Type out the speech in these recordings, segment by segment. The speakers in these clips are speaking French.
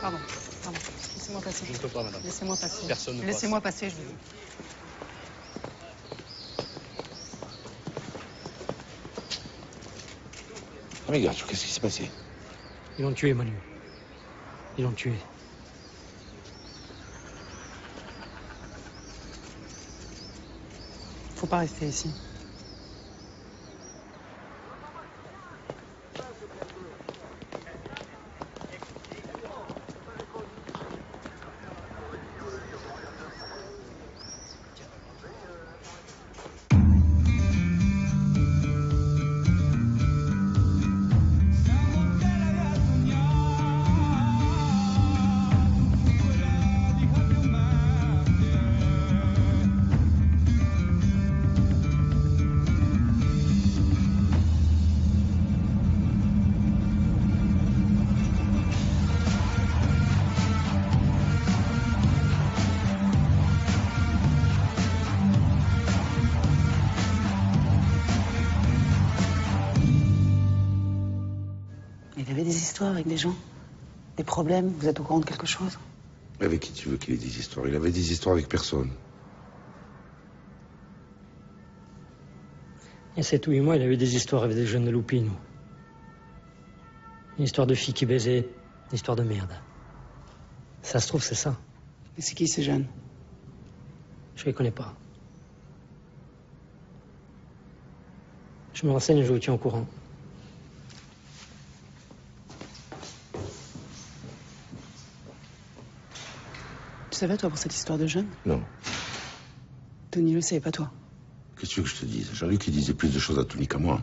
Pardon. Laissez-moi passer. Je ne peux pas, madame. Laissez-moi passer. Personne ne passe. Laissez-moi passer, je vous dis. Regarde, qu'est-ce qui s'est passé? Ils l'ont tué, Manu. Ils l'ont tué. Faut pas rester ici. Il avait des histoires avec des gens? Des problèmes? Vous êtes au courant de quelque chose? Avec qui tu veux qu'il ait des histoires? Il avait des histoires avec personne. Il y a 7 ou 8 mois, il avait des histoires avec des jeunes de Loupine. Une histoire de fille qui baisait, une histoire de merde. Ça se trouve, c'est ça. Et c'est qui ces jeunes? Je les connais pas. Je me renseigne et je vous tiens au courant. Tu savais, toi, pour cette histoire de jeunes? Non. Tony le savait, pas toi. Qu'est-ce que tu veux que je te dise? Jean-Luc, il disait plus de choses à Tony qu'à moi.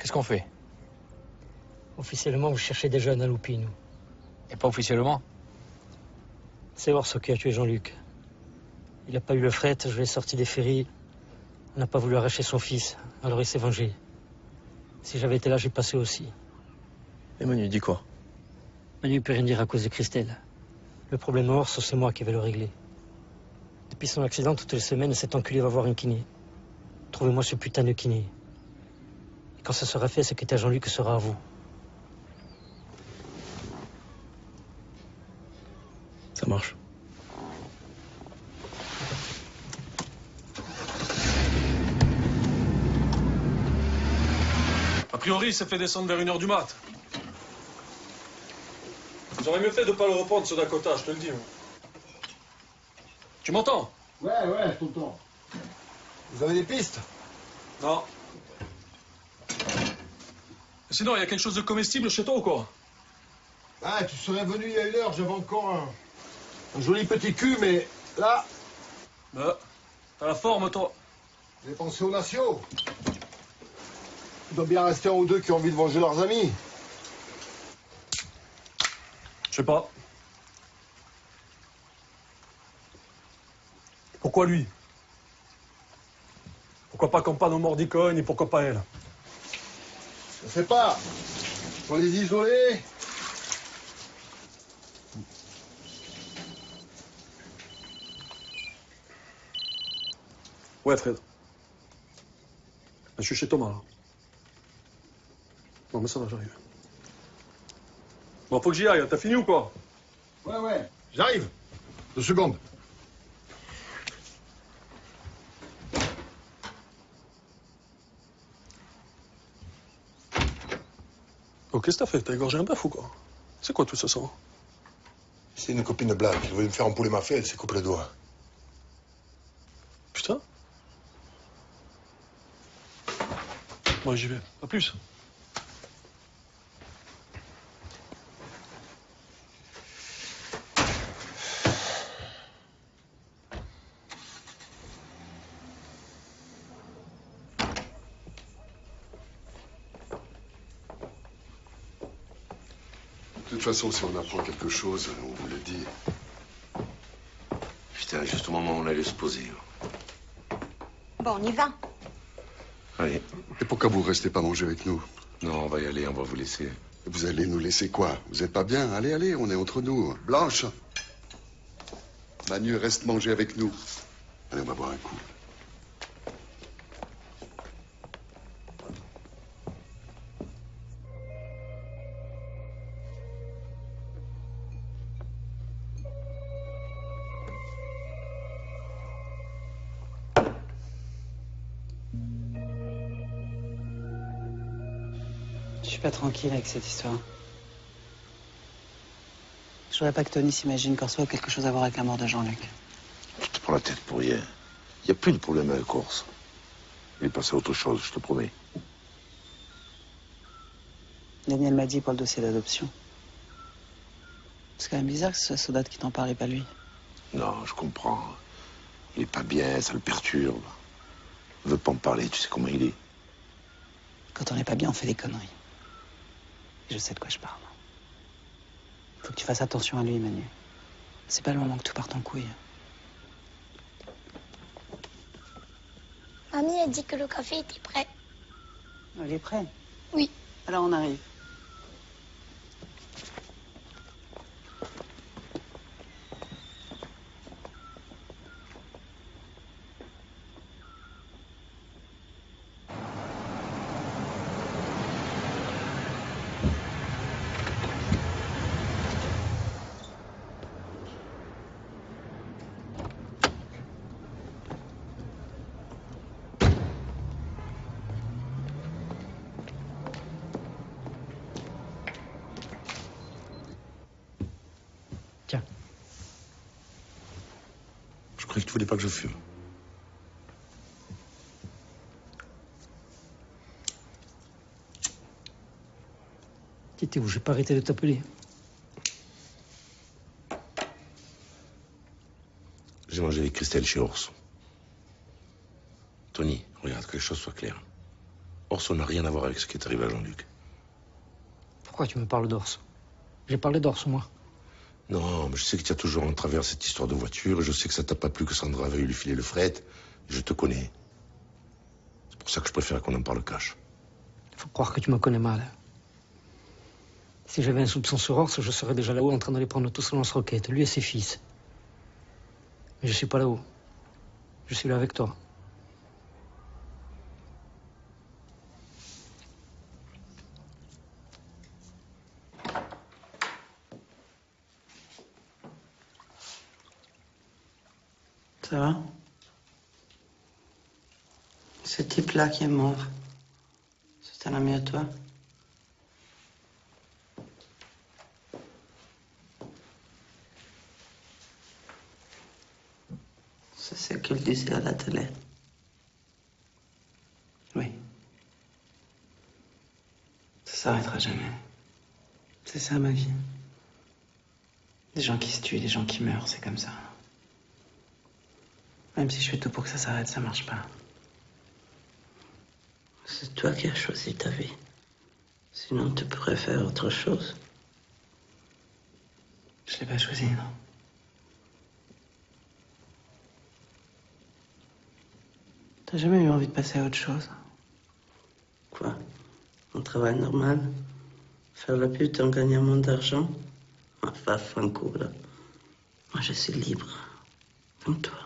Qu'est-ce qu'on fait? Officiellement, vous cherchez des jeunes à Loupine. Et pas officiellement? C'est Orso qui a tué Jean-Luc. Il n'a pas eu le fret, je l'ai sorti des ferries. On n'a pas voulu arracher son fils, alors il s'est vengé. Si j'avais été là, j'ai passé aussi. Et Manu dit quoi? Manu ne peut rien dire à cause de Christelle. Le problème Orso, c'est moi qui vais le régler. Depuis son accident, toutes les semaines, cet enculé va voir un kiné. Trouvez-moi ce putain de kiné. Et quand ça sera fait, ce qui était à Jean-Luc sera à vous. Ça marche. A priori, il s'est fait descendre vers 1h du mat. J'aurais mieux fait de ne pas le reprendre, ce Dakota, je te le dis. Moi. Tu m'entends? Ouais, je t'entends. Vous avez des pistes? Non. Et sinon, il y a quelque chose de comestible chez toi ou quoi? Ah, tu serais venu il y a 1 heure, j'avais encore un joli petit cul, mais là... T'as la forme, toi. J'ai pensé aux nations. Il doit bien rester un ou deux qui ont envie de venger leurs amis. Je sais pas. Pourquoi lui? Pourquoi pas Campano Mordicogne et pourquoi pas elle? Je sais pas. Faut les isoler. Ouais, Fred. Je suis chez Thomas, là. Non, mais ça va, j'arrive. Bon, faut que j'y aille. T'as fini ou quoi? Ouais. J'arrive. 2 secondes. Oh, qu'est-ce que t'as fait? T'as égorgé un bœuf ou quoi? C'est quoi tout ça, ça? C'est une copine de blague. Elle voulait me faire empouler ma fée, elle s'est coupé le doigt. Putain. Moi, j'y vais. À plus. De toute façon, si on apprend quelque chose, on vous le dit. Putain, juste au moment où on allait se poser. Bon, on y va. Allez. Et pourquoi vous restez pas manger avec nous? Non, on va y aller, on va vous laisser. Vous allez nous laisser quoi? Vous êtes pas bien? Allez, on est entre nous. Blanche, Manu, reste manger avec nous. Allez, on va boire un coup. Je suis pas tranquille avec cette histoire. Je voudrais pas que Tony s'imagine qu'Orso a quelque chose à voir avec la mort de Jean-Luc. Tu te prends la tête pour rien. Il n'y a plus de problème avec Corse. Il est passé à autre chose, je te promets. Daniel m'a dit pour le dossier d'adoption. C'est quand même bizarre que ce soit Sodat qui t'en parle et pas lui. Non, je comprends. Il est pas bien, ça le perturbe. Il veut pas en parler, tu sais comment il est. Quand on n'est pas bien, on fait des conneries. Et je sais de quoi je parle. Faut que tu fasses attention à lui, Manu. C'est pas le moment que tout parte en couille. Mamie a dit que le café était prêt. Il est prêt? Oui. Alors on arrive. Tiens. Je croyais que tu voulais pas que je fume. Quittez-vous, j'ai pas arrêté de t'appeler. J'ai mangé avec Christelle chez Orson. Tony, regarde, que les choses soient claires. Orson n'a rien à voir avec ce qui est arrivé à Jean-Luc. Pourquoi tu me parles d'Orso? J'ai parlé d'Orso, moi. Non, mais je sais que tu as toujours en travers cette histoire de voiture. Et je sais que ça t'a pas plu que Sandra veuille lui filer le fret. Je te connais. C'est pour ça que je préfère qu'on en parle cash. Faut croire que tu me connais mal. Si j'avais un soupçon sur Orso, je serais déjà là-haut en train de les prendre tous en lance-roquette, lui et ses fils. Mais je suis pas là-haut. Je suis là avec toi. Ça va? Ce type-là qui est mort, c'est un ami à toi? C'est ce qu'il disait à la télé. Oui. Ça s'arrêtera jamais. C'est ça ma vie. Des gens qui se tuent, des gens qui meurent, c'est comme ça. Même si je fais tout pour que ça s'arrête, ça marche pas. C'est toi qui as choisi ta vie. Sinon, tu pourrais faire autre chose. Je l'ai pas choisi, non. T'as jamais eu envie de passer à autre chose? Quoi? Un travail normal? Faire la pute en gagnant moins d'argent? Enfin, franco, là. Moi, je suis libre. Comme toi.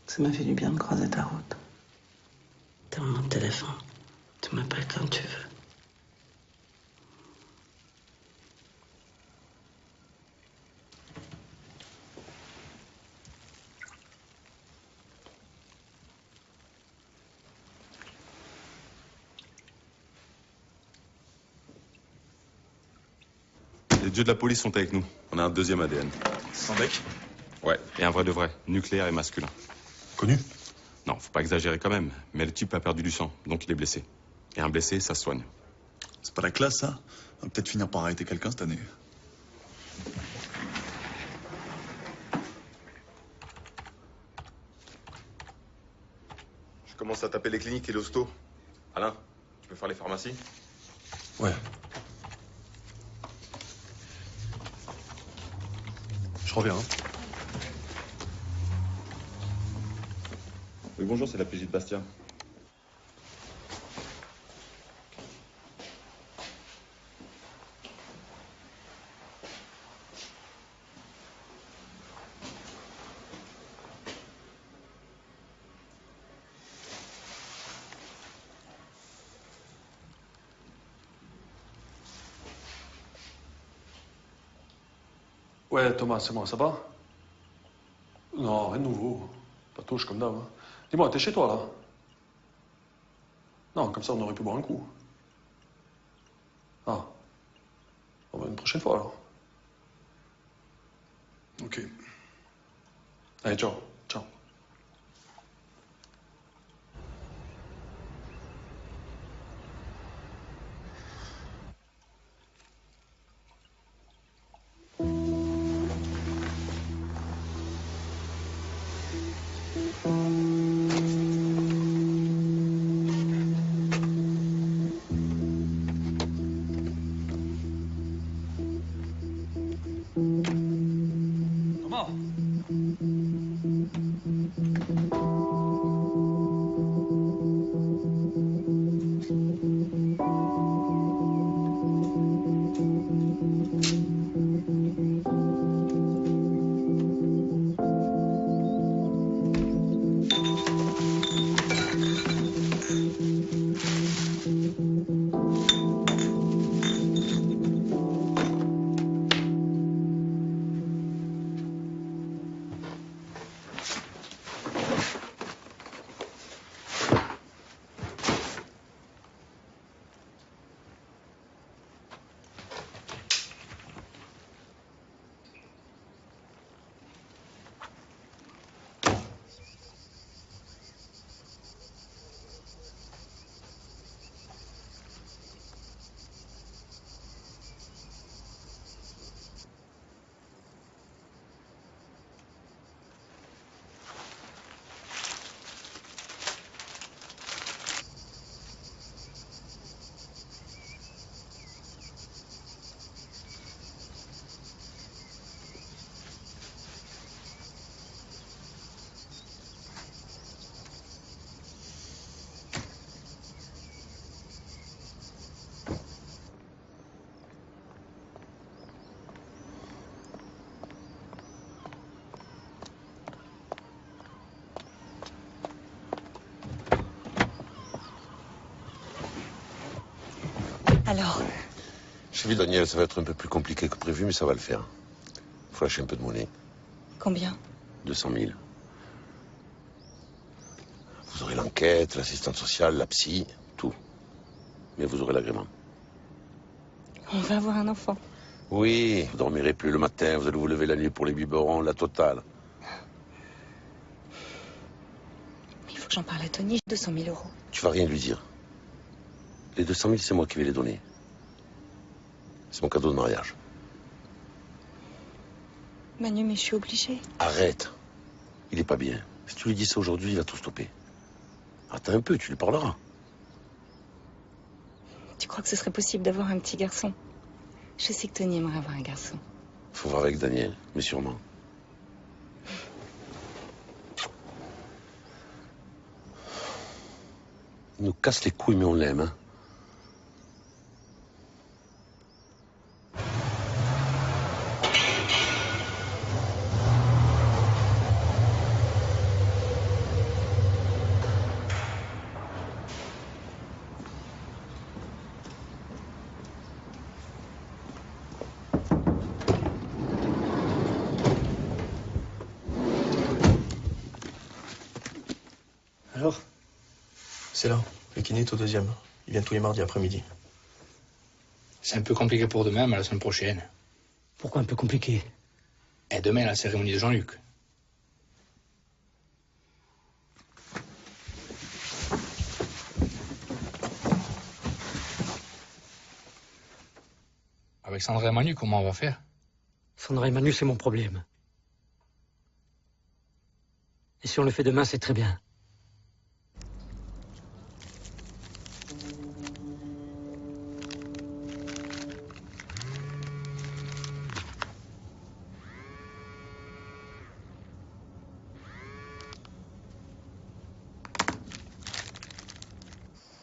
Ça m'a fait du bien de croiser ta route. T'as mon téléphone. Tu m'appelles quand tu veux. Les dieux de la police sont avec nous. On a un deuxième ADN. Sans deck? Ouais, et un vrai de vrai, nucléaire et masculin. Connu? Non, faut pas exagérer quand même, mais le type a perdu du sang, donc il est blessé. Et un blessé, ça se soigne. C'est pas la classe, ça? On va peut-être finir par arrêter quelqu'un cette année. Je commence à taper les cliniques et l'hosto. Alain, tu peux faire les pharmacies? Ouais. Je reviens, hein. Oui, bonjour, c'est la PJ de Bastia. Ouais, Thomas, c'est moi, ça va? Non, rien de nouveau. Pas touche comme d'hab. Hein. Dis-moi, t'es chez toi, là? Non, comme ça, on aurait pu boire un coup. Ah. On va une prochaine fois, alors. Ok. Allez, ciao. Ciao. Thomas. Alors? J'ai vu Daniel, ça va être un peu plus compliqué que prévu, mais ça va le faire. Faut lâcher un peu de monnaie. Combien? 200 000. Vous aurez l'enquête, l'assistante sociale, la psy, tout. Mais vous aurez l'agrément. On va avoir un enfant. Oui, vous dormirez plus le matin, vous allez vous lever la nuit pour les biberons, la totale. Il faut que j'en parle à Tony, 200 000 euros. Tu vas rien lui dire. Les 200 000, c'est moi qui vais les donner. C'est mon cadeau de mariage. Manu, mais je suis obligée. Arrête. Il est pas bien. Si tu lui dis ça aujourd'hui, il va tout stopper. Attends un peu, tu lui parleras. Tu crois que ce serait possible d'avoir un petit garçon? Je sais que Tony aimerait avoir un garçon. Faut voir avec Daniel, mais sûrement. Il nous casse les couilles, mais on l'aime, hein. Alors? C'est là. Le kiné est au 2e. Il vient tous les mardis après-midi. C'est un peu compliqué pour demain, mais la semaine prochaine. Pourquoi un peu compliqué? Et demain, la cérémonie de Jean-Luc. Avec Sandra et Manu, comment on va faire? Sandra et Manu, c'est mon problème. Et si on le fait demain, c'est très bien.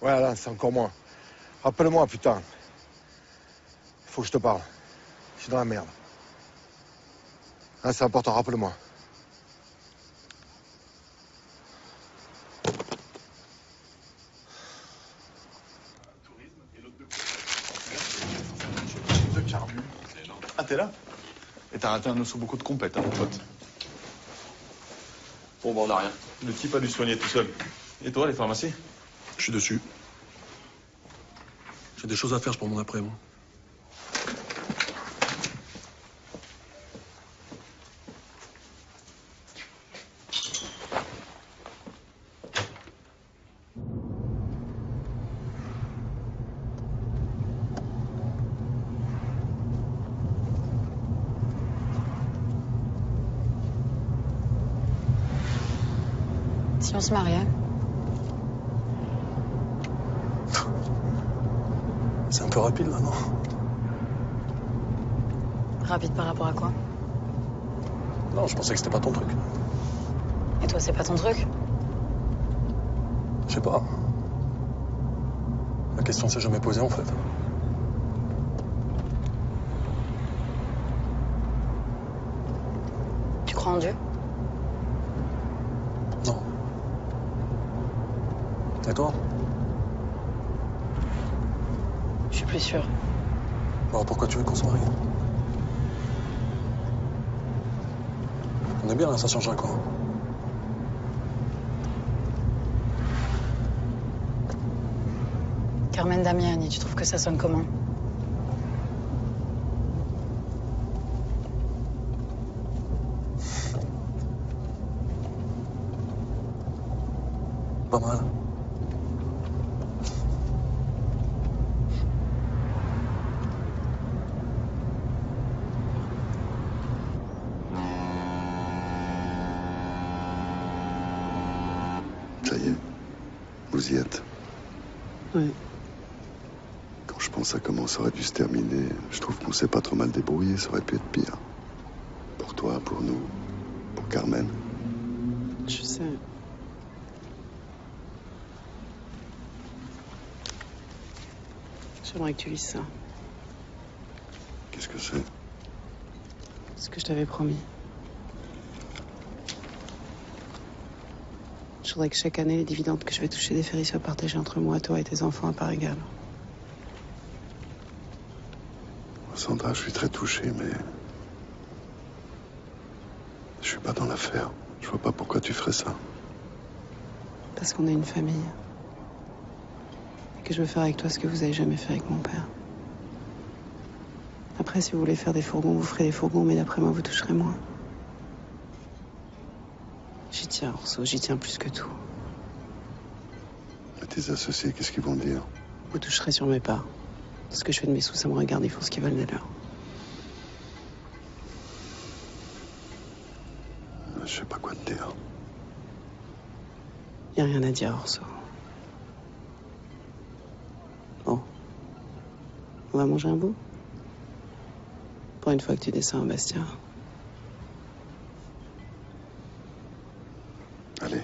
Voilà, c'est encore moins. Rappelle-moi, putain. Il faut que je te parle. Je suis dans la merde. Ah, c'est important, rappelle-moi. Ah, t'es là? Et t'as raté un os sous beaucoup de compètes, hein, mon pote. Bon, bah, on a rien. Le type a dû soigner tout seul. Et toi, les pharmacies? Je suis dessus. J'ai des choses à faire pour mon après, moi. Si on se mariait? C'est un peu rapide, là, non? Rapide par rapport à quoi? Non, je pensais que c'était pas ton truc. Et toi, c'est pas ton truc? Je sais pas. La question s'est jamais posée, en fait. Tu crois en Dieu? Non. Et toi? Je suis plus sûre. Alors pourquoi tu veux qu'on se marie? On est bien là, ça changerait quoi? Carmen Damiani, tu trouves que ça sonne comment? Pas mal. Ça y est, vous y êtes. Oui. Quand je pense à comment ça aurait dû se terminer, je trouve qu'on s'est pas trop mal débrouillé, ça aurait pu être pire. Pour toi, pour nous, pour Carmen. Je sais. J'aimerais que tu lises ça. Qu'est-ce que c'est? Ce que je t'avais promis. Je voudrais que chaque année, les dividendes que je vais toucher des ferries soient partagés entre moi, toi et tes enfants à part égale. Sandra, je suis très touché, mais... je suis pas dans l'affaire. Je vois pas pourquoi tu ferais ça. Parce qu'on est une famille. Et que je veux faire avec toi ce que vous avez jamais fait avec mon père. Après, si vous voulez faire des fourgons, vous ferez des fourgons, mais d'après moi, vous toucherez moins. J'y tiens, Orso, j'y tiens plus que tout. Mais tes associés, qu'est-ce qu'ils vont dire? Vous toucherez sur mes parts. Ce que je fais de mes sous, ça me regarde, ils font ce qu'ils veulent de leur. Je sais pas quoi te dire. Y a rien à dire, Orso. Bon. On va manger un bout? Pour une fois que tu descends à Bastia. Allez.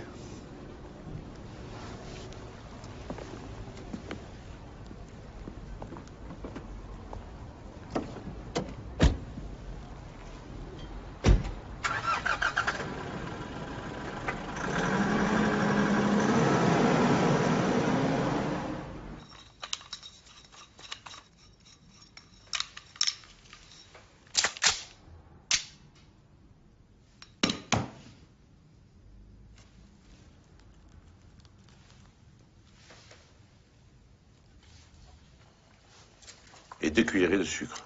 Et 2 cuillerées de sucre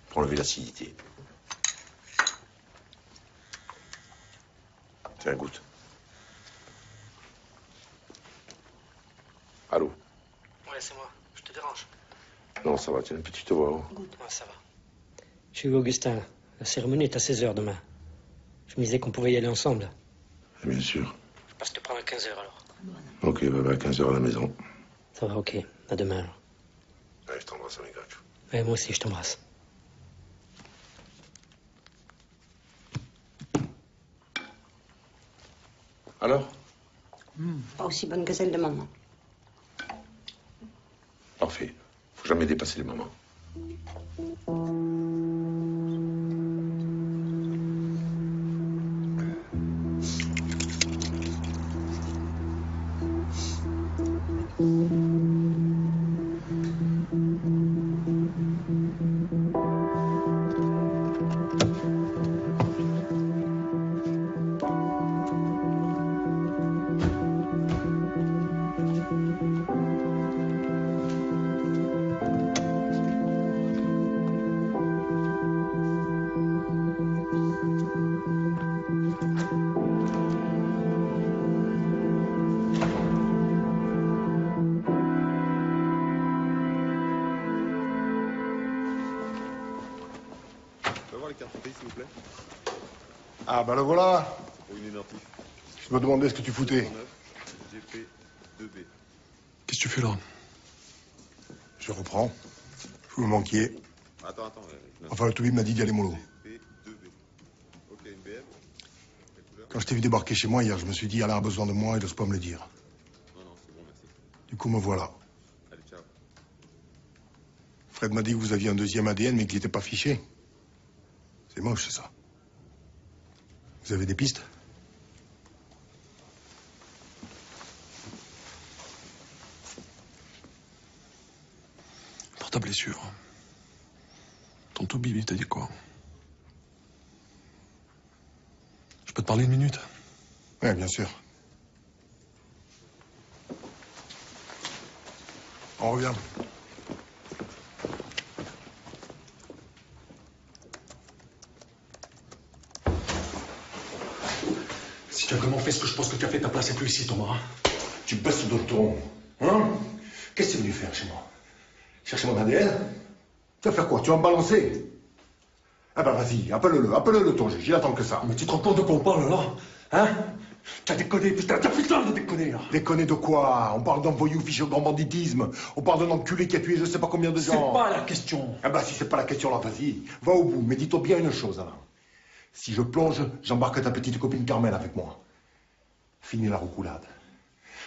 pour enlever l'acidité. Tiens, goûte. Allô? Ouais, c'est moi. Je te dérange. Non, ça va, tiens, une petite voix. Goûte. Ouais, ça va. Je suis Augustin. La cérémonie est à 16h demain. Je me disais qu'on pouvait y aller ensemble. Bien sûr. Je passe te prendre à 15h alors. Ok, bah, à 15h à la maison. Ça va, ok. À demain alors. Allez, je t'embrasse, amigo. Ouais, moi aussi, je t'embrasse. Alors? Pas aussi bonne que celle de maman. Parfait. Faut jamais dépasser les moments. s'il vous plaît. Ah, bah le voilà. Pour une identif. Je me demandais ce que tu foutais. GP 2B. Qu'est-ce que tu fais là? Je reprends. Vous me manquiez. Attends. Enfin, le toubib m'a dit d'y aller mollo. GP 2B. Ok, une BM. Quand je t'ai vu débarquer chez moi hier, je me suis dit, Alain a besoin de moi, il n'ose pas me le dire. Non, c'est bon, merci. Du coup, me voilà. Allez, ciao. Fred m'a dit que vous aviez un deuxième ADN, mais qu'il n'était pas fiché. C'est moche, c'est ça. Vous avez des pistes? Pour ta blessure. Ton tout Bibi t'a dit quoi? Je peux te parler une minute? Oui, bien sûr. On revient. Si tu as vraiment fait ce que je pense que tu as fait, ta place est plus ici, Thomas. Tu baisses de ton. Hein? Qu'est-ce que tu es venu faire chez moi? Chercher mon ADN? Tu vas faire quoi? Tu vas me balancer? Ah bah vas-y, appelle-le ton juge, il attend que ça. Mais tu te rends compte de quoi on parle là? Hein? T'as déconné, putain, t'as putain de déconner là! Déconner de quoi? On parle d'un voyou fiché au grand banditisme. On parle d'un enculé qui a tué je sais pas combien de gens. C'est pas la question! Ah bah si c'est pas la question là, vas-y, va au bout. Mais dis-toi bien une chose, Alain. Si je plonge, j'embarque ta petite copine Carmen avec moi. Fini la roucoulade.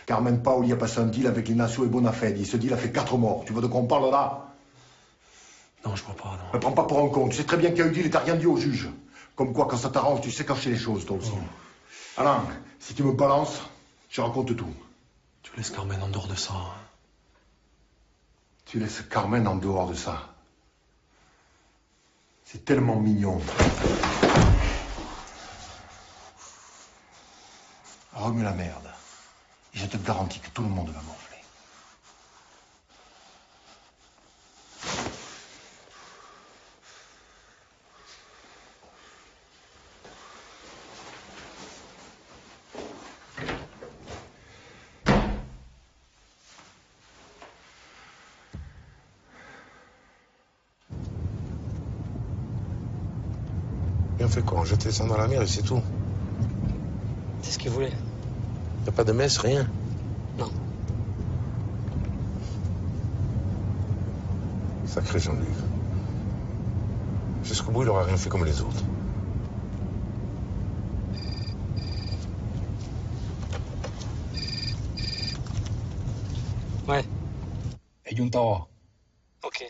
Carmen Paoli a passé un deal avec Ignacio et Bonafedi. Ce deal a fait 4 morts. Tu vois de quoi on parle là? Non, je vois pas, non. Ne prends pas pour un con. Tu sais très bien qu'il y a eu deal et t'as rien dit au juge. Comme quoi, quand ça t'arrange, tu sais cacher les choses, toi aussi. Oh. Alain, si tu me balances, je raconte tout. Tu laisses Carmen en dehors de ça. Hein. Tu laisses Carmen en dehors de ça. C'est tellement mignon. Remue la merde. Et je te garantis que tout le monde va m'enfler. Et on fait quoi? On jette les sangs dans la mer et c'est tout. C'est ce qu'il voulait. Y a pas de messe, rien? Non. Sacré Jean-Luc. Jusqu'au bout, il aura rien fait comme les autres. Ouais. Et Junta. Ok.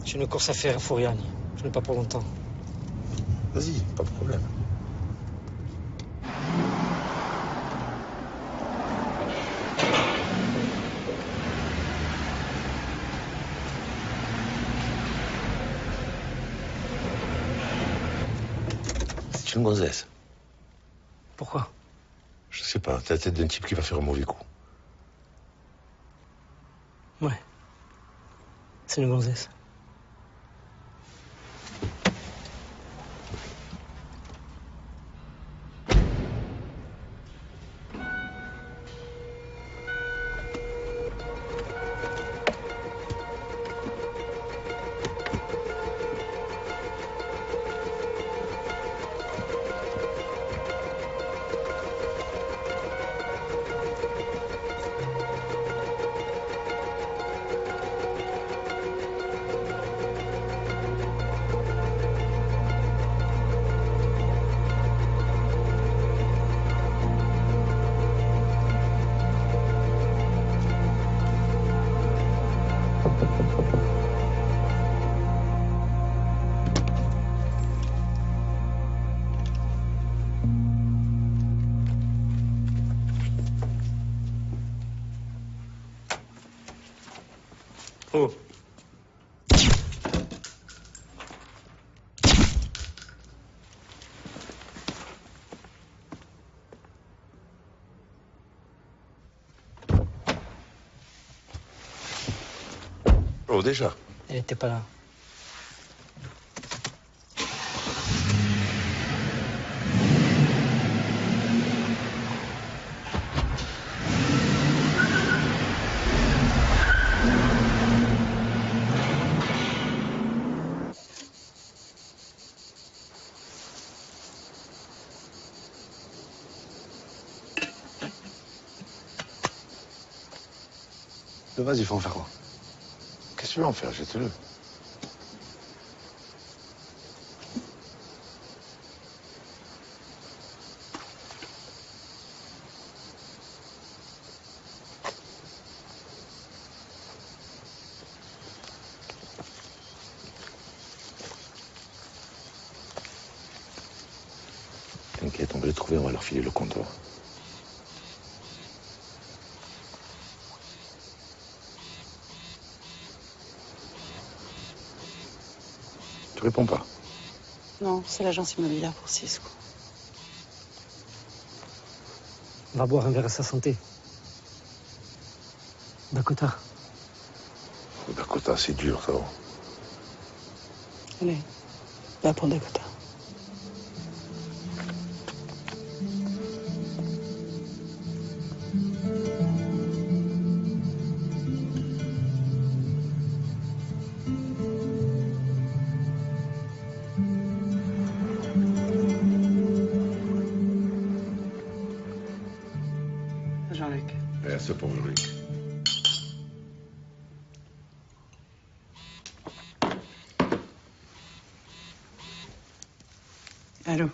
J'ai une course à faire à Fouriane. Je n'ai pas pour longtemps. Vas-y, pas de problème. C'est une gonzesse. Pourquoi? Je sais pas, t'as la tête d'un type qui va faire un mauvais coup. Ouais. C'est une gonzesse. Oh. Oh, déjà. Elle n'était pas là. Le vase, il faut en faire quoi? Qu'est-ce que tu veux en faire? Jette-le. T'inquiète, on va les trouver, on va leur filer le comptoir. Tu réponds pas? Non, c'est l'agence immobilière pour Cisco. On va boire un verre à sa santé. Dakota. Dakota, c'est dur, ça. Allez, va pour Dakota. Jean-Luc. Merci pour Jean-Luc. Allô?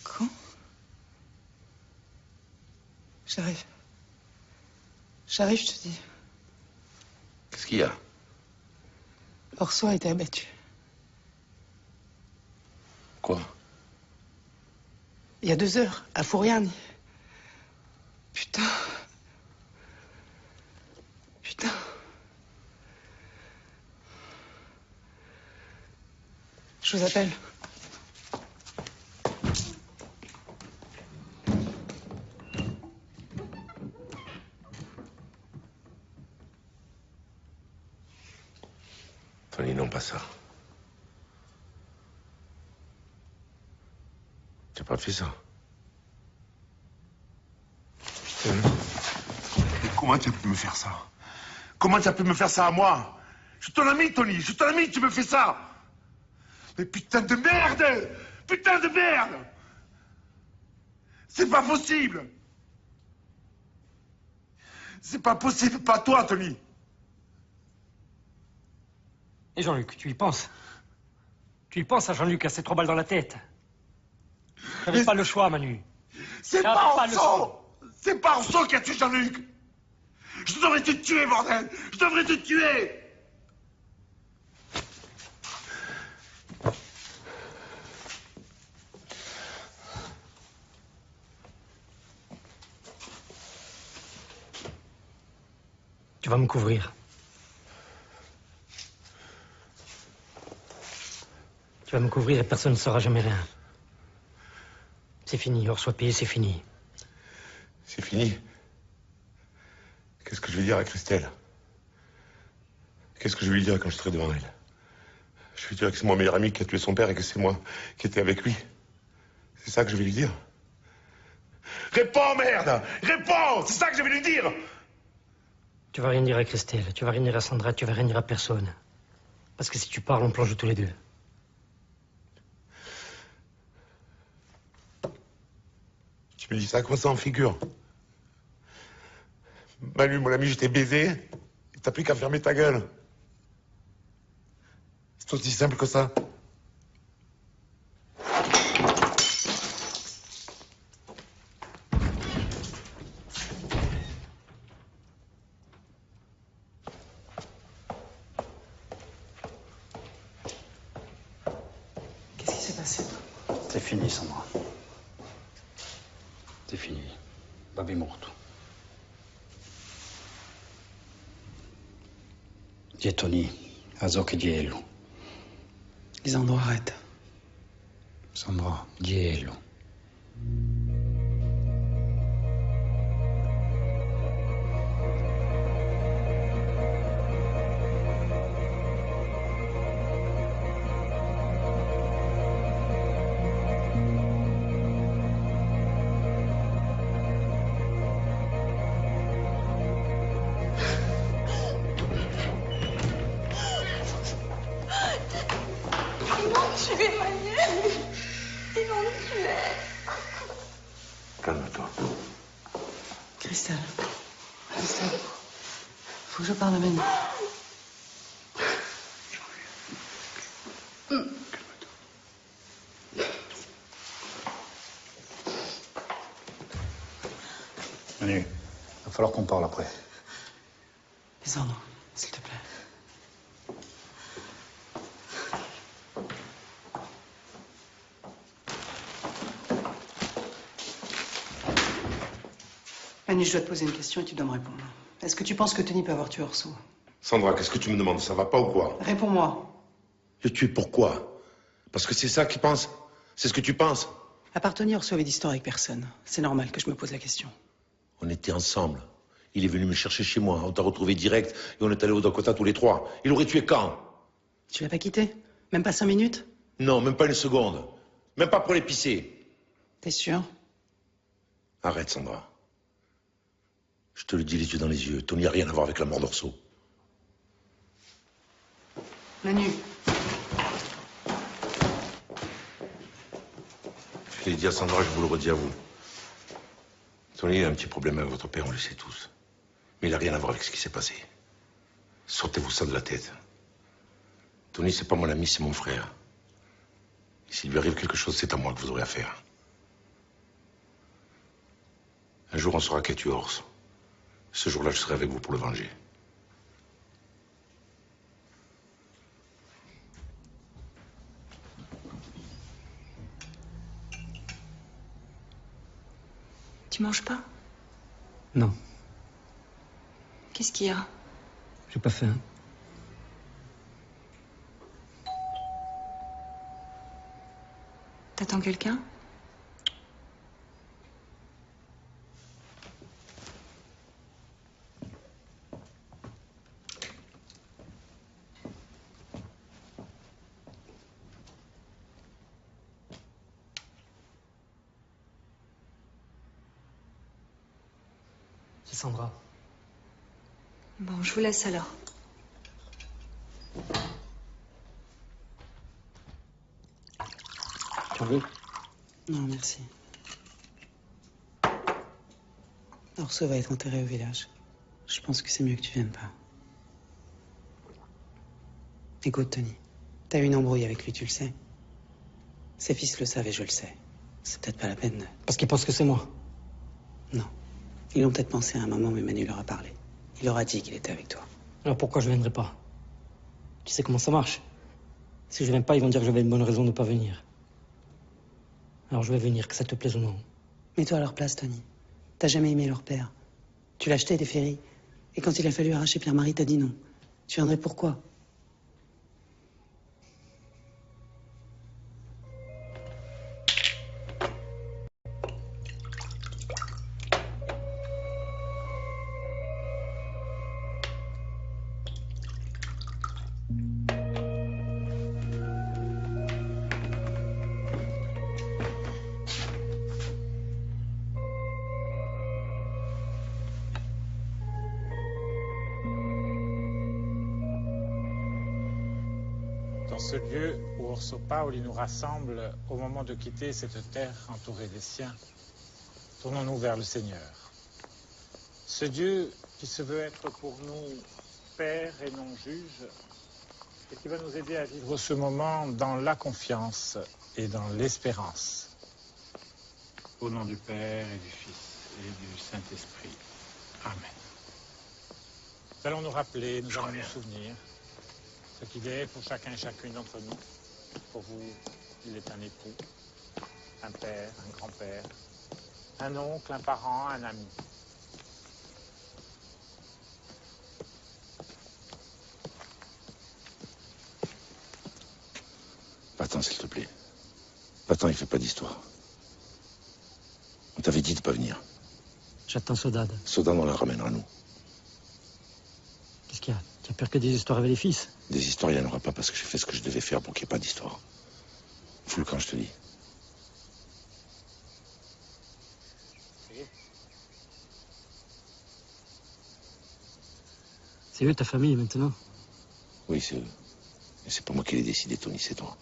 Quoi? J'arrive. J'arrive, je te dis. Qu'est-ce qu'il y a? Orso a été abattu. Quoi? Il y a 2 heures, à Fouriane. Putain. Putain. Je vous appelle. Tony, non, pas ça. Tu n'as pas fait ça. Mais comment tu as pu me faire ça? Comment tu as pu me faire ça à moi? Je suis ton ami, Tony, je suis ton ami, tu me fais ça! Mais putain de merde! Putain de merde! C'est pas possible! C'est pas possible, pas toi, Tony! Et Jean-Luc, tu y penses? Tu y penses à Jean-Luc, à ces 3 balles dans la tête? T'avais pas le choix, Manu. C'est pas Orso! C'est pas Orso qui a tué Jean-Luc! Je devrais te tuer, bordel! Je devrais te tuer! Tu vas me couvrir. Tu vas me couvrir et personne ne saura jamais rien. C'est fini, Orso payé, c'est fini. C'est fini. Qu'est-ce que je vais dire à Christelle? Qu'est-ce que je vais lui dire quand je serai devant elle? Je vais lui dire que c'est mon meilleur ami qui a tué son père et que c'est moi qui étais avec lui. C'est ça que je vais lui dire? Réponds, merde! Réponds! C'est ça que je vais lui dire! Tu vas rien dire à Christelle, tu vas rien dire à Sandra, tu vas rien dire à personne. Parce que si tu parles, on plonge tous les deux. Tu me dis ça, comment ça en figure? Manu, mon ami, je t'ai baisé. Et t'as plus qu'à fermer ta gueule. C'est aussi simple que ça. Qu'est-ce qui s'est passé? C'est fini, Sandra. C'est fini. Babi morto. Tony, Azok e Diello. Lisandro, arrête. Sandra, Diello. Calme-toi. Faut que je parle à Manu. Manu, il va falloir qu'on parle après. Descends, s'il te plaît. Manu, je dois te poser une question et tu dois me répondre. Est-ce que tu penses que Tony peut avoir tué Orso? Sandra, qu'est-ce que tu me demandes? Ça va pas ou quoi? Réponds-moi. Le tuer pourquoi? Parce que c'est ça qu'il pense? C'est ce que tu penses? À part Tony, Orso avait d'histoire avec personne. C'est normal que je me pose la question. On était ensemble. Il est venu me chercher chez moi. On t'a retrouvé direct et on est allé au Dakota tous les trois. Il aurait tué quand? Tu l'as pas quitté? Même pas 5 minutes? Non, même pas une seconde. Même pas pour l'épicer. T'es sûr? Arrête, Sandra. Je te le dis les yeux dans les yeux. Tony n'a rien à voir avec la mort d'Orso. Manu. Je l'ai dit à Sandra, je vous le redis à vous. Tony a un petit problème avec votre père, on le sait tous. Mais il n'a rien à voir avec ce qui s'est passé. Sortez-vous ça de la tête. Tony, c'est pas mon ami, c'est mon frère. Et s'il lui arrive quelque chose, c'est à moi que vous aurez affaire. Un jour, on saura qui a tué Ors. Ce jour-là, je serai avec vous pour le venger. Tu manges pas? Non, Qu'est-ce qu'il y a? j'ai pas faim. T'attends quelqu'un? C'est Sandra. Bon, je vous laisse alors. Tu en veux? Non, merci. Orso va être enterré au village. Je pense que c'est mieux que tu viennes pas. Écoute, Tony, t'as eu une embrouille avec lui, tu le sais. Ses fils le savent et je le sais. C'est peut-être pas la peine. Parce qu'il pense que c'est moi. Non. Ils l'ont peut-être pensé à un moment, mais Manu leur a parlé. Il leur a dit qu'il était avec toi. Alors pourquoi je viendrai pas? Tu sais comment ça marche? Si je viens pas, ils vont dire que j'avais une bonne raison de pas venir. Alors je vais venir, que ça te plaise ou non. Mets-toi à leur place, Tony. T'as jamais aimé leur père. Tu l'as acheté des ferries. Et quand il a fallu arracher Pierre-Marie, t'as dit non. Tu viendrais pourquoi? Dans ce lieu où Orso Paoli nous rassemble au moment de quitter cette terre entourée des siens, tournons-nous vers le Seigneur. Ce Dieu qui se veut être pour nous Père et non juge, et qui va nous aider à vivre ce moment dans la confiance et dans l'espérance. Au nom du Père et du Fils et du Saint-Esprit. Amen. Nous allons nous rappeler, nous allons nous souvenir ce qu'il est pour chacun et chacune d'entre nous. Pour vous, il est un époux, un père, un grand-père, un oncle, un parent, un ami. Va-t'en, s'il te plaît. Va-t'en, il fait pas d'histoire. On t'avait dit de pas venir. J'attends Sodade. Sodade, on la ramènera, nous. Qu'est-ce qu'il y a? Tu as peur que des histoires avec les fils? Des histoires, il n'y en aura pas parce que j'ai fait ce que je devais faire pour qu'il n'y ait pas d'histoire. Fous le camp, je te dis. C'est eux ta famille maintenant? Oui, c'est eux. Mais c'est pas moi qui l'ai décidé, Tony, c'est toi.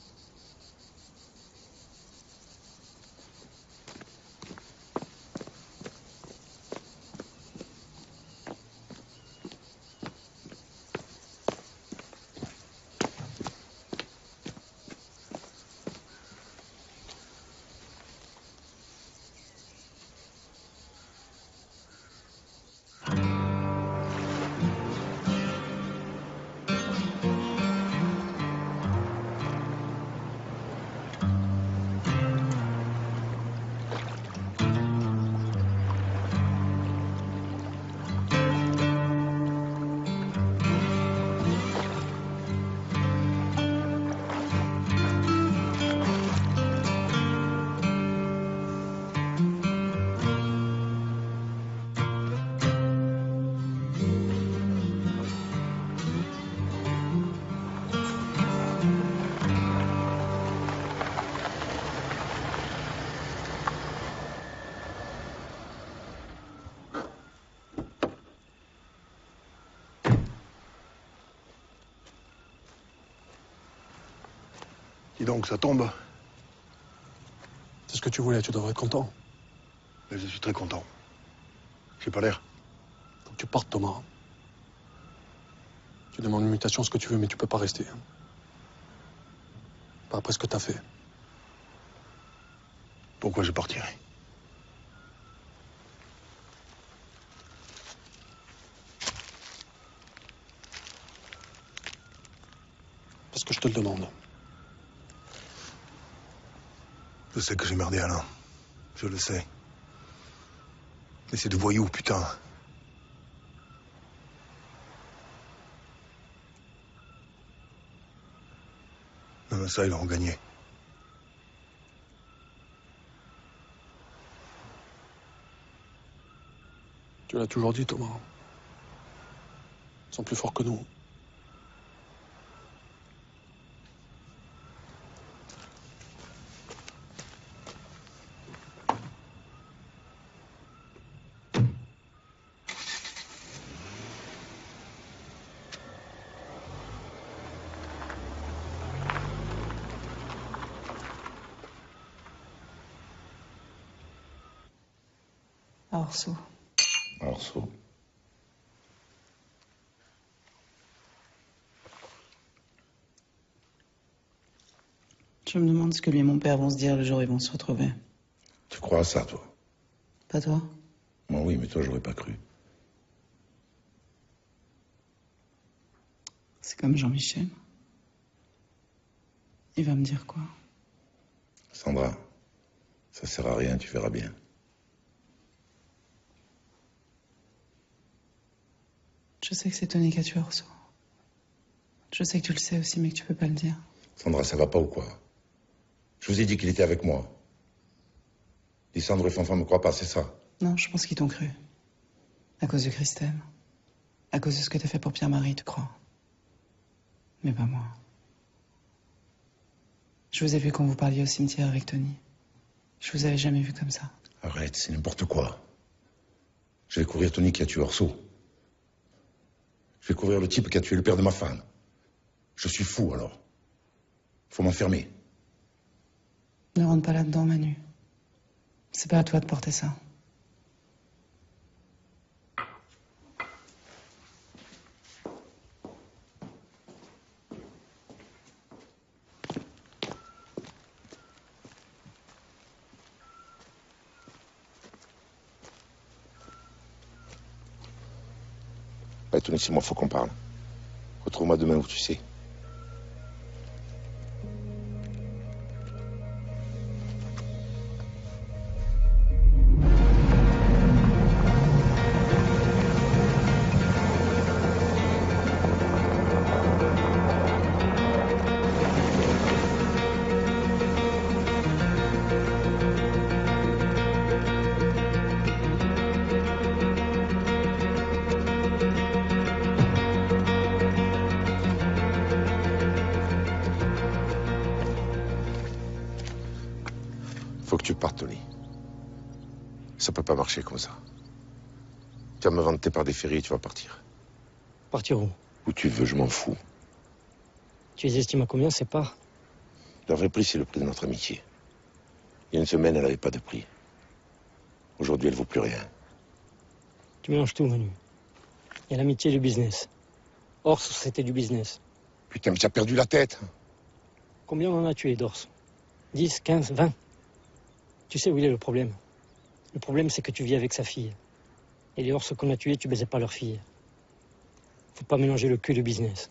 Dis donc, ça tombe. C'est ce que tu voulais, tu devrais être content. Mais je suis très content. J'ai pas l'air. Faut que tu partes, Thomas. Tu demandes une mutation, ce que tu veux, mais tu peux pas rester. Pas après ce que t'as fait. Pourquoi je partirais? Parce que je te le demande. Je sais que j'ai merdé Alain. Je le sais. Mais c'est de voyous, putain. Non, mais ça, ils l'auront gagné. Tu l'as toujours dit, Thomas. Ils sont plus forts que nous. Orso. Orso. Je me demande ce que lui et mon père vont se dire le jour où ils vont se retrouver. Tu crois à ça, toi? Pas toi? Moi, oui, mais toi, j'aurais pas cru. C'est comme Jean-Michel. Il va me dire quoi? Sandra, ça sert à rien, tu verras bien. Je sais que c'est Tony qui a tué Orso. Je sais que tu le sais aussi, mais que tu peux pas le dire. Sandra, ça va pas ou quoi? Je vous ai dit qu'il était avec moi. Lysandre et Fanfan me croient pas, c'est ça? Non, je pense qu'ils t'ont cru. À cause de Christelle. À cause de ce que t'as fait pour Pierre-Marie, tu crois. Mais pas moi. Je vous ai vu quand vous parliez au cimetière avec Tony. Je vous avais jamais vu comme ça. Arrête, c'est n'importe quoi. Je vais couvrir Tony qui a tué Orso. Je vais couvrir le type qui a tué le père de ma femme. Je suis fou, alors. Faut m'enfermer. Ne rentre pas là-dedans, Manu. C'est pas à toi de porter ça. Bah, Tony, c'est moi, faut qu'on parle. Retrouve-moi demain où tu sais. Faut que tu partes, Tony. Ça peut pas marcher comme ça. Tu vas me vendre tes parts des ferries et tu vas partir. Partir où? Où tu veux, je m'en fous. Tu les estimes à combien ces parts? Le vrai prix, c'est le prix de notre amitié. Il y a une semaine, elle n'avait pas de prix. Aujourd'hui, elle vaut plus rien. Tu mélanges tout, Manu. Il y a l'amitié et le business. Ors, c'était du business. Putain, mais tu as perdu la tête. Combien on en a tué d'Ors? 10, 15, 20? Tu sais où il est le problème? Le problème, c'est que tu vis avec sa fille. Et les Ors qu'on a tués, tu baisais pas leur fille. Faut pas mélanger le cul et le business.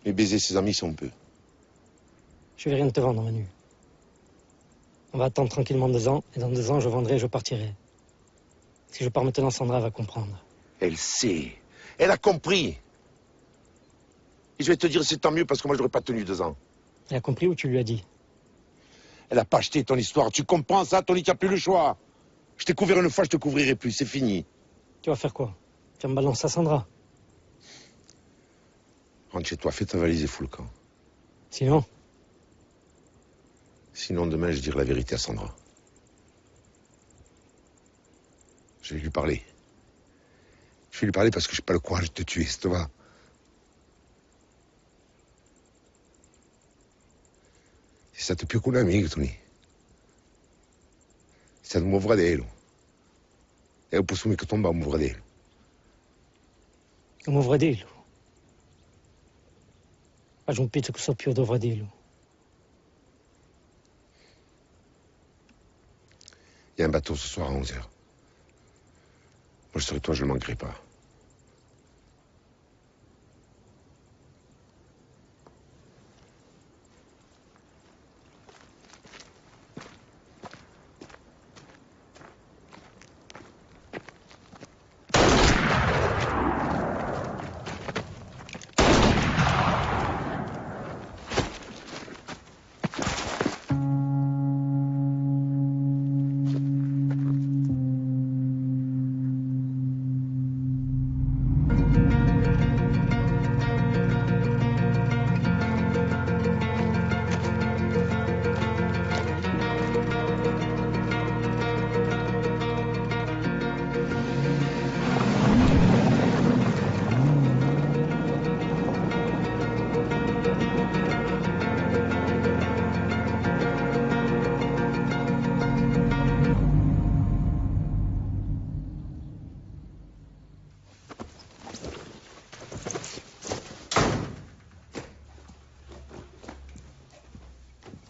Mais baiser ses amis, sont peu. Je vais rien te vendre, Manu. On va attendre tranquillement 2 ans, et dans 2 ans, je vendrai et je partirai. Si je pars maintenant, Sandra va comprendre. Elle sait. Elle a compris. Et je vais te dire, c'est tant mieux parce que moi, je n'aurais pas tenu 2 ans. Elle a compris ou tu lui as dit? Elle a pas acheté ton histoire. Tu comprends ça, Tony, tu n'as plus le choix. Je t'ai couvert une fois, je te couvrirai plus. C'est fini. Tu vas faire quoi? Tu vas me balancer à Sandra? Rentre chez toi, fais ta valise et fous le camp. Sinon? Sinon, demain, je dirai la vérité à Sandra. Je vais lui parler. Je vais lui parler parce que je n'ai pas le courage de te tuer, ça te va? stato più che un amico, Tony. È stato un mio fratello. E non posso mica tombare un mio fratello. Un mio fratello? Ma non penso che sia più tuo fratello. Il y a un bateau ce soir à 11h. Moi, je serai toi, je ne manquerai pas.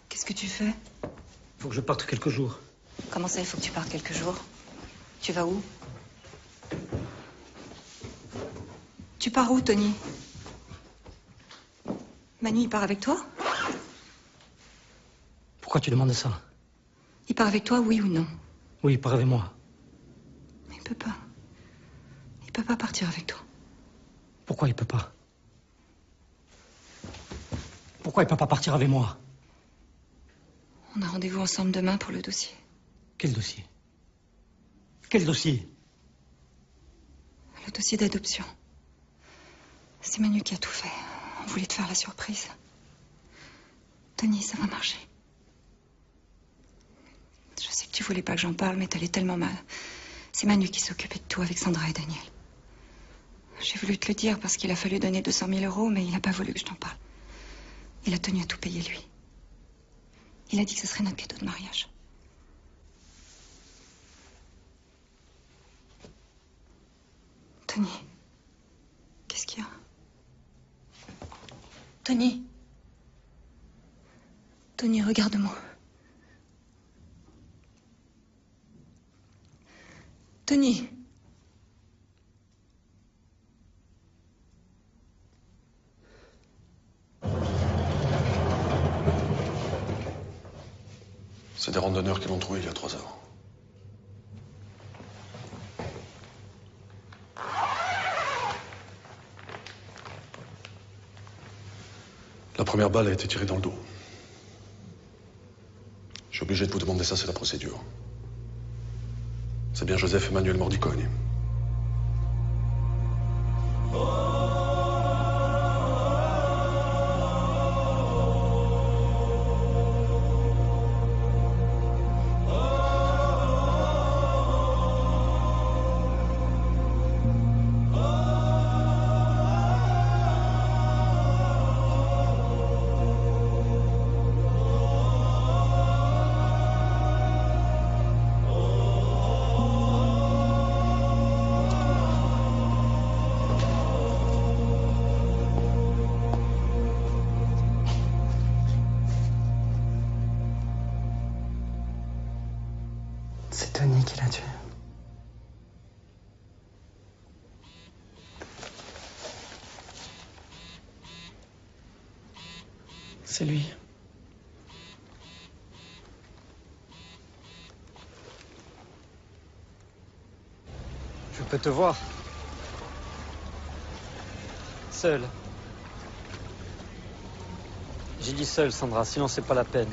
Qu'est-ce que tu fais? Faut que je parte quelques jours. Comment ça, il faut que tu partes quelques jours? Tu vas où? Tu pars où, Tony? Manu, il part avec toi? Pourquoi tu demandes ça? Il part avec toi, oui ou non? Oui, il part avec moi. Il peut pas. Il peut pas partir avec toi. Pourquoi il peut pas? Pourquoi il peut pas partir avec moi? On a rendez-vous ensemble demain pour le dossier. Quel dossier? Quel dossier? Le dossier d'adoption. C'est Manu qui a tout fait. On voulait te faire la surprise. Tony, ça va marcher. Je sais que tu voulais pas que j'en parle, mais t'allais tellement mal. C'est Manu qui s'occupait de tout avec Sandra et Daniel. J'ai voulu te le dire parce qu'il a fallu donner 200 000 euros, mais il a pas voulu que je t'en parle. Il a tenu à tout payer, lui. Il a dit que ce serait notre cadeau de mariage. Tony, qu'est-ce qu'il y a? Tony. Tony, regarde-moi. Tony. C'est des randonneurs qui l'ont trouvé il y a 3 heures. La première balle a été tirée dans le dos. Je suis obligé de vous demander ça, c'est la procédure. C'est bien Joseph Emmanuel Mordicogne. C'est Tony qui l'a tué. C'est lui. Je peux te voir. Seul. J'ai dit seul, Sandra, sinon c'est pas la peine.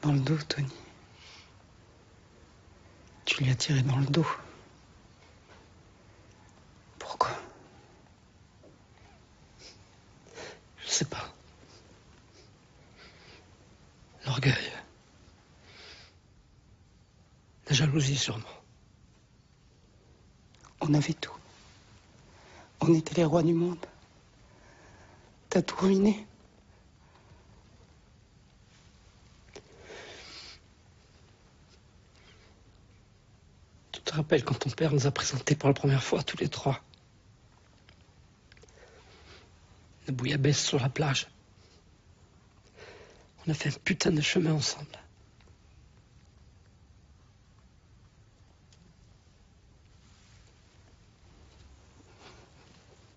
Dans le dos, Tony. lui as tiré dans le dos. Pourquoi? Je sais pas. L'orgueil. La jalousie, sûrement. On avait tout. On était les rois du monde. T'as tout ruiné. Tu te rappelles quand ton père nous a présentés pour la première fois tous les trois? La bouillabaisse sur la plage. On a fait un putain de chemin ensemble.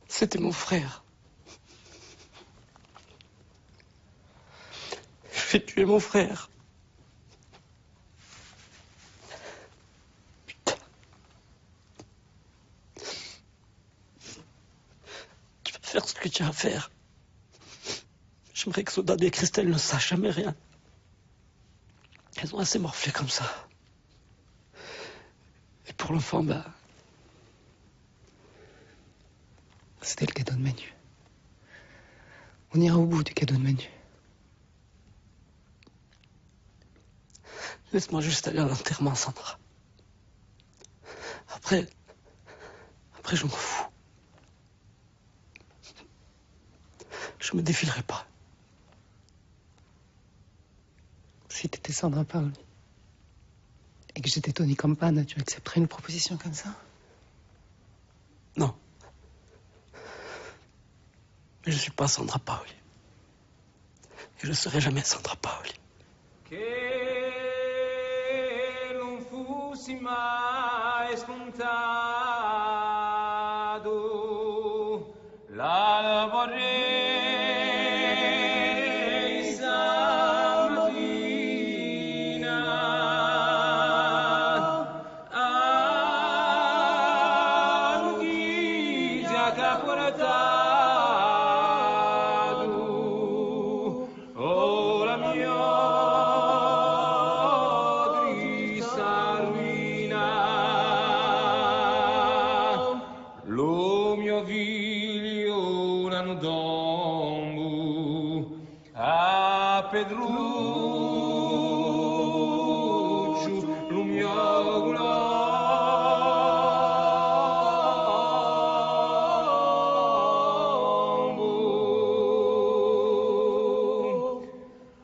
C'était mon frère. Je vais tuer mon frère. Putain. Tu vas faire ce que tu as à faire. J'aimerais que Soledad et Christelle ne sachent jamais rien. Elles ont assez morflé comme ça. Et pour l'enfant, bah... c'était le cadeau de Manu. On ira au bout du cadeau de Manu. Laisse-moi juste aller à l'enterrement, Sandra. Après, je m'en fous. Je me défilerai pas. Si t'étais Sandra Paoli et que j'étais Tony Campana, tu accepterais une proposition comme ça? Non. Mais je suis pas Sandra Paoli. Et je ne serai jamais Sandra Paoli. Che non fossi mai scontato, la vorrei stamattina a Luisa Caporata. Pedruccio, lumiogulo.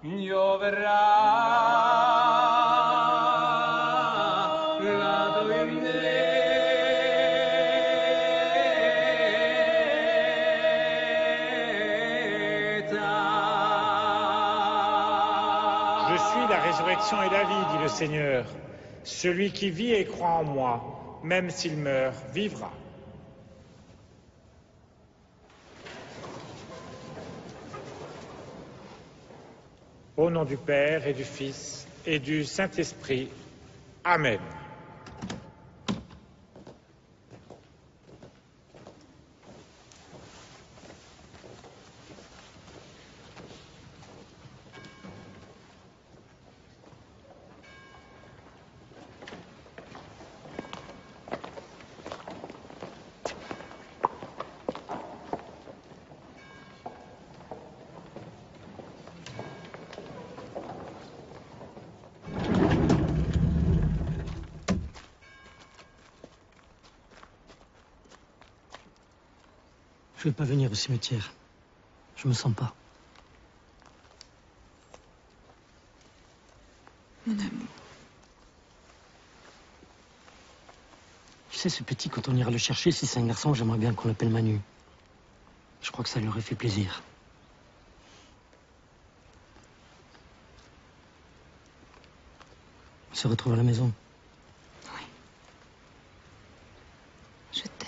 Io verrà la tua La résurrection et la vie, dit le Seigneur. Celui qui vit et croit en moi, même s'il meurt, vivra. Au nom du Père et du Fils et du Saint-Esprit. Amen. Je vais pas venir au cimetière. Je me sens pas. Mon amour. Tu sais, ce petit, quand on ira le chercher, si c'est un garçon, j'aimerais bien qu'on l'appelle Manu. Je crois que ça lui aurait fait plaisir. On se retrouve à la maison. Oui. Je t'aime.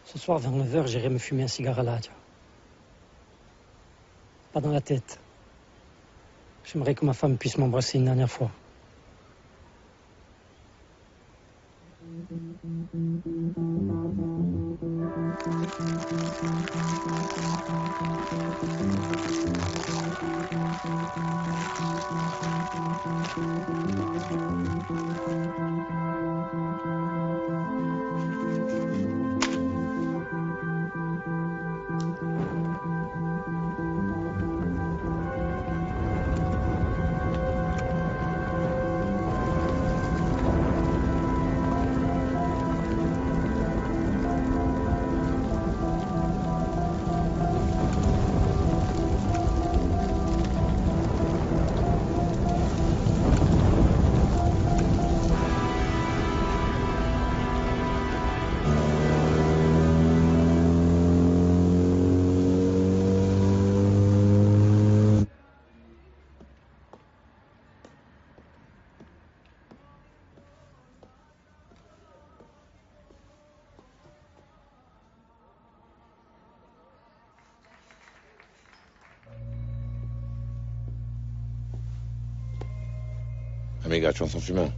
Ce soir, vers 9h, j'irai me fumer un cigare à la radio. Pas dans la tête. J'aimerais que ma femme puisse m'embrasser une dernière fois. Ah, mes gars, tu en sont fumant.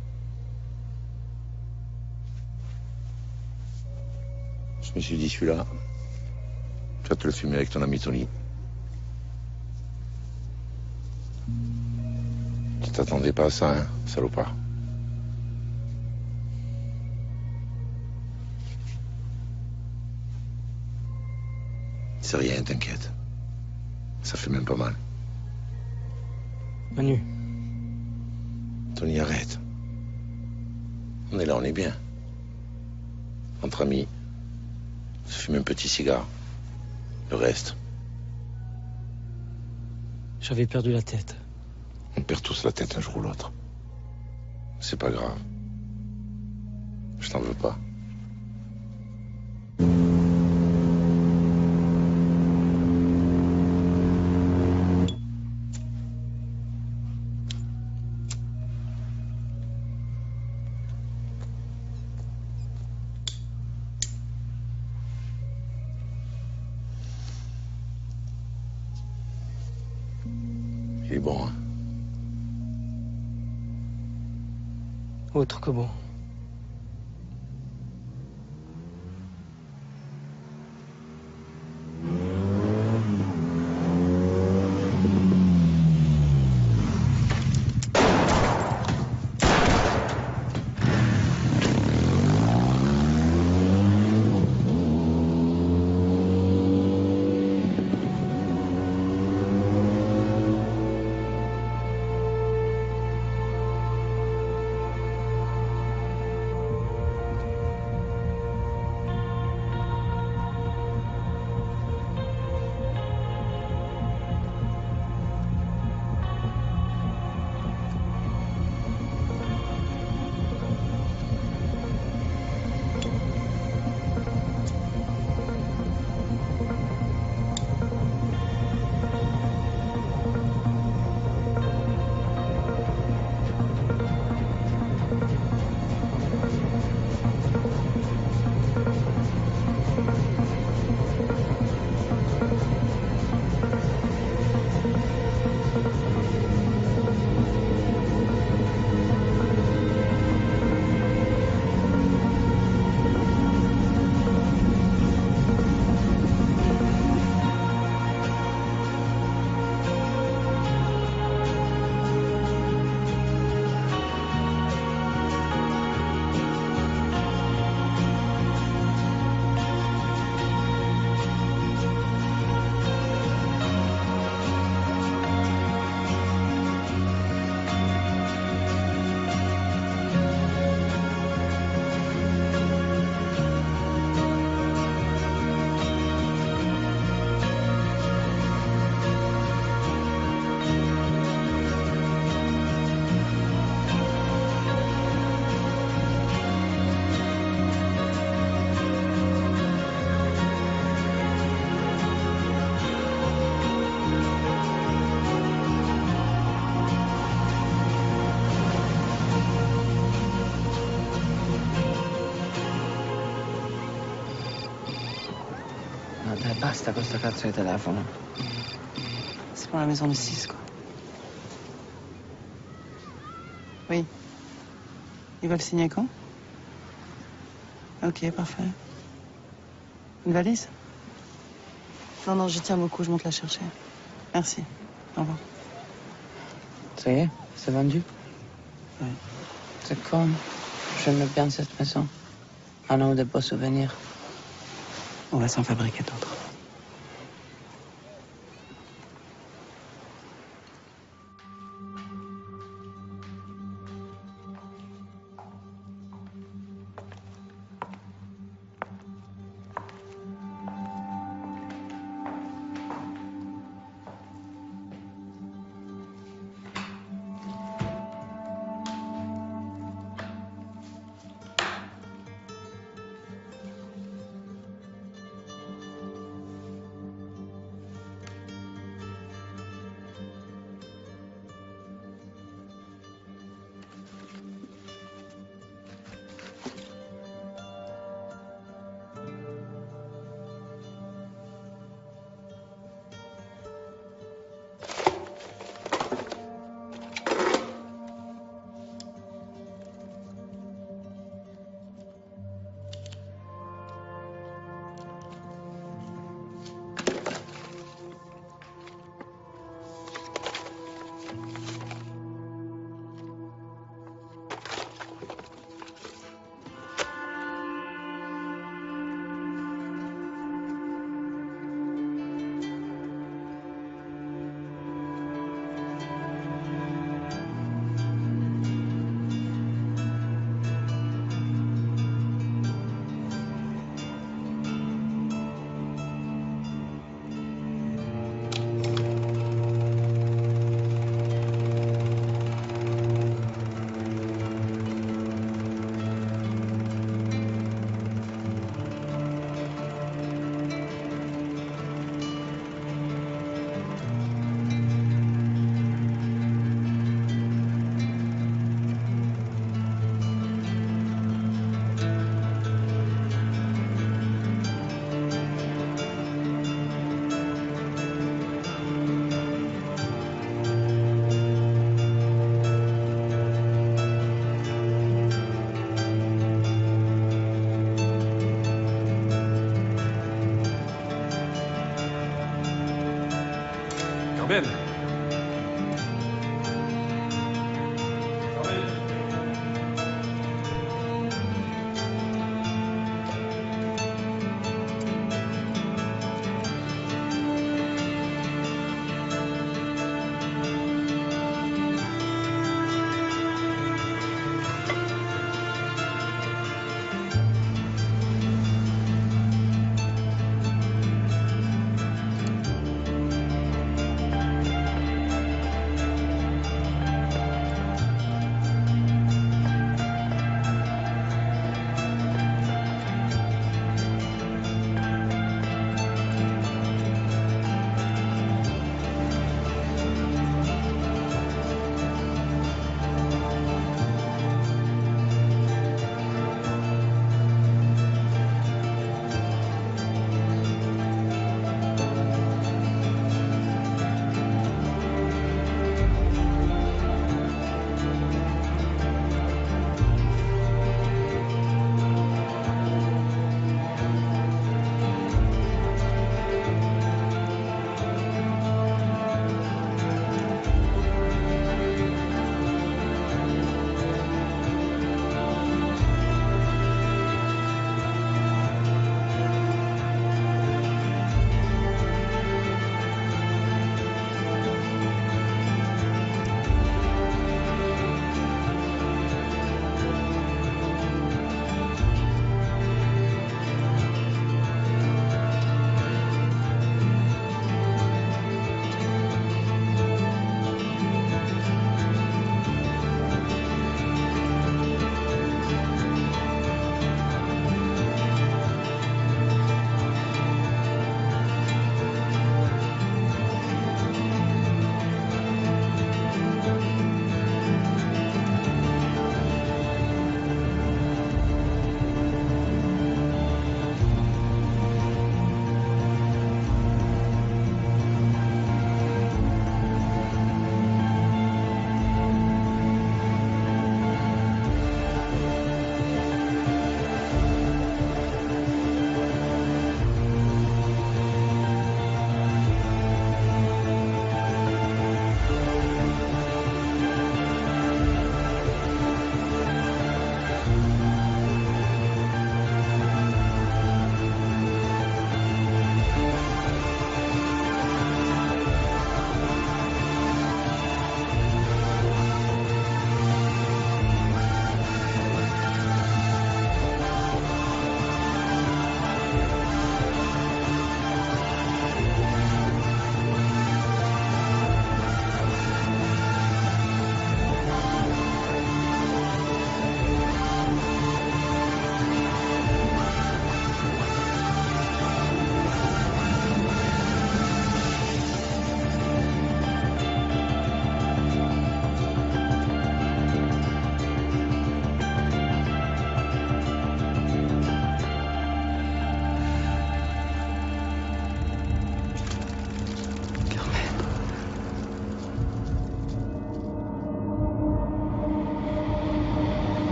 Je me suis dit, celui-là, tu vas te le fumer avec ton ami Tony. Tu t'attendais pas à ça, hein, salopard. C'est rien, t'inquiète. Ça fait même pas mal. Manu. Tony, arrête. On est là, on est bien. Entre amis, on se fume un petit cigare. Le reste, J'avais perdu la tête. on perd tous la tête un jour ou l'autre. C'est pas grave. Je t'en veux pas. Il est bon, hein? Autre que bon. dai, basta con sto cazzo di telefono. C'est pour la maison du 6, quoi. Oui. Ils veulent signer quand? Ok, parfait. Une valise? Non, non, j'y tiens beaucoup, je monte la chercher. Merci. Au revoir. Ça y est, c'est vendu? Oui. C'est comme. J'aime bien cette maison. Un homme de beaux souvenirs. On va s'en fabriquer d'autres. Carmen.